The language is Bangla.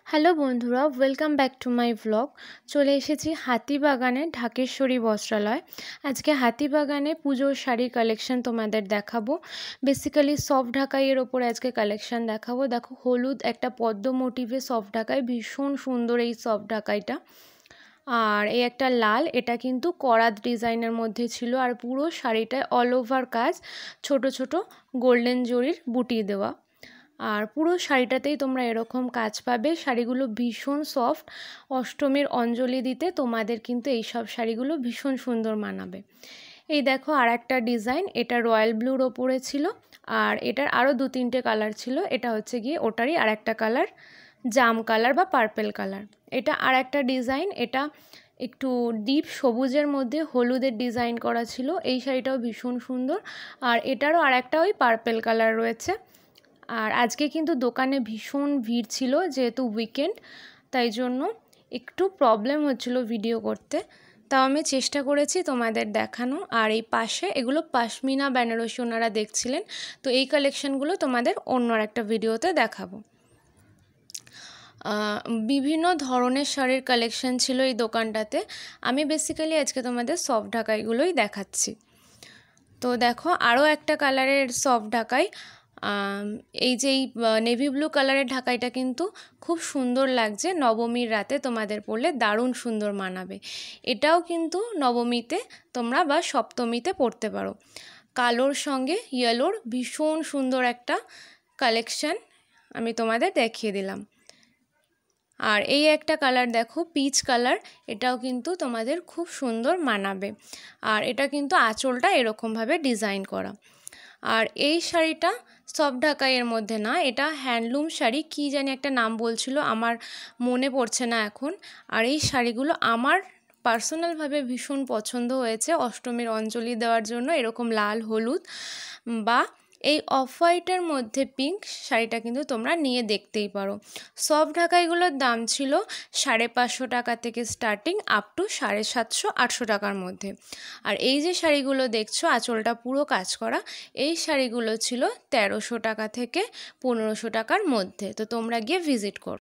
হ্যালো বন্ধুরা, welcome back to my vlog. চলে এসেছি হাতিবাগানে ঢাকেশ্বরী বস্ত্রালয়। আজকে হাতিবাগানে পুজোর শাড়ির কালেকশন তোমাদের দেখাবো। বেসিক্যালি সফট ঢাকাইয়ের ওপরে আজকে কালেকশন দেখাবো। দেখো, হলুদ একটা পদ্ম মোটিভে সফট ঢাকাই, ভীষণ সুন্দর এই সফট ঢাকাইটা। আর এই একটা লাল, এটা কিন্তু করাত ডিজাইনের মধ্যে ছিল। আর পুরো শাড়িটায় অল ওভার কাজ, ছোট ছোট গোল্ডেন জরির বুটি দেওয়া। আর পুরো শাড়িটাতেই তোমরা এরকম কাজ পাবে। শাড়িগুলো ভীষণ সফট। অষ্টমীর অঞ্জলি দিতে তোমাদের কিন্তু এইসব শাড়িগুলো ভীষণ সুন্দর মানাবে। এই দেখো আর একটা ডিজাইন, এটা রয়্যাল ব্লুর ওপরে ছিল। আর এটার আরও 2-3টে কালার ছিল। এটা হচ্ছে গিয়ে ওটারই আর একটা কালার, জাম কালার বা পার্পেল কালার। এটা আর একটা ডিজাইন, এটা একটু ডিপ সবুজের মধ্যে হলুদের ডিজাইন করা ছিল। এই শাড়িটাও ভীষণ সুন্দর। আর এটারও আর একটা ওই পার্পেল কালার রয়েছে। আর আজকে কিন্তু দোকানে ভীষণ ভিড় ছিল, যেহেতু উইকেন্ড, তাই জন্য একটু প্রবলেম হচ্ছিল ভিডিও করতে। তাও আমি চেষ্টা করেছি তোমাদের দেখানো। আর এই পাশে এগুলো পাশমিনা বেনারসি ওনারা দেখছিলেন, তো এই কালেকশনগুলো তোমাদের অন্য একটা ভিডিওতে দেখাবো। বিভিন্ন ধরনের শাড়ির কালেকশন ছিল এই দোকানটাতে। আমি বেসিক্যালি আজকে তোমাদের সফট ঢাকাইগুলোই দেখাচ্ছি। তো দেখো আরও একটা কালারের সফট ঢাকাই, এই যে নেভি ব্লু কালারের ঢাকাইটা কিন্তু খুব সুন্দর লাগছে। নবমীর রাতে তোমাদের পরলে দারুণ সুন্দর মানাবে। এটাও কিন্তু নবমীতে তোমরা বা সপ্তমীতে পরতে পারো। কালোর সঙ্গে ইয়েলোর ভীষণ সুন্দর একটা কালেকশান আমি তোমাদের দেখিয়ে দিলাম। আর এই একটা কালার দেখো, পিচ কালার, এটাও কিন্তু তোমাদের খুব সুন্দর মানাবে। আর এটা কিন্তু আঁচলটা এরকমভাবে ডিজাইন করা। আর এই শাড়িটা সফট ঢাকাইয়ের মধ্যে না, এটা হ্যান্ডলুম শাড়ি, কি জানি একটা নাম বলছিল, আমার মনে পড়ছে না এখন। আর এই শাড়িগুলো আমার পার্সোনালভাবে ভীষণ পছন্দ হয়েছে অষ্টমীর অঞ্জলি দেওয়ার জন্য। এরকম লাল হলুদ বা এই অফ হোয়াইটের মধ্যে পিঙ্ক শাড়িটা কিন্তু তোমরা নিয়ে দেখতেই পারো। সফট ঢাকাইগুলোর দাম ছিল 550 টাকা থেকে স্টার্টিং আপ টু 750-800 টাকার মধ্যে। আর এই যে শাড়িগুলো দেখছো আঁচলটা পুরো কাজ করা, এই শাড়িগুলো ছিল 1300 টাকা থেকে 1500 টাকার মধ্যে। তো তোমরা গিয়ে ভিজিট করো।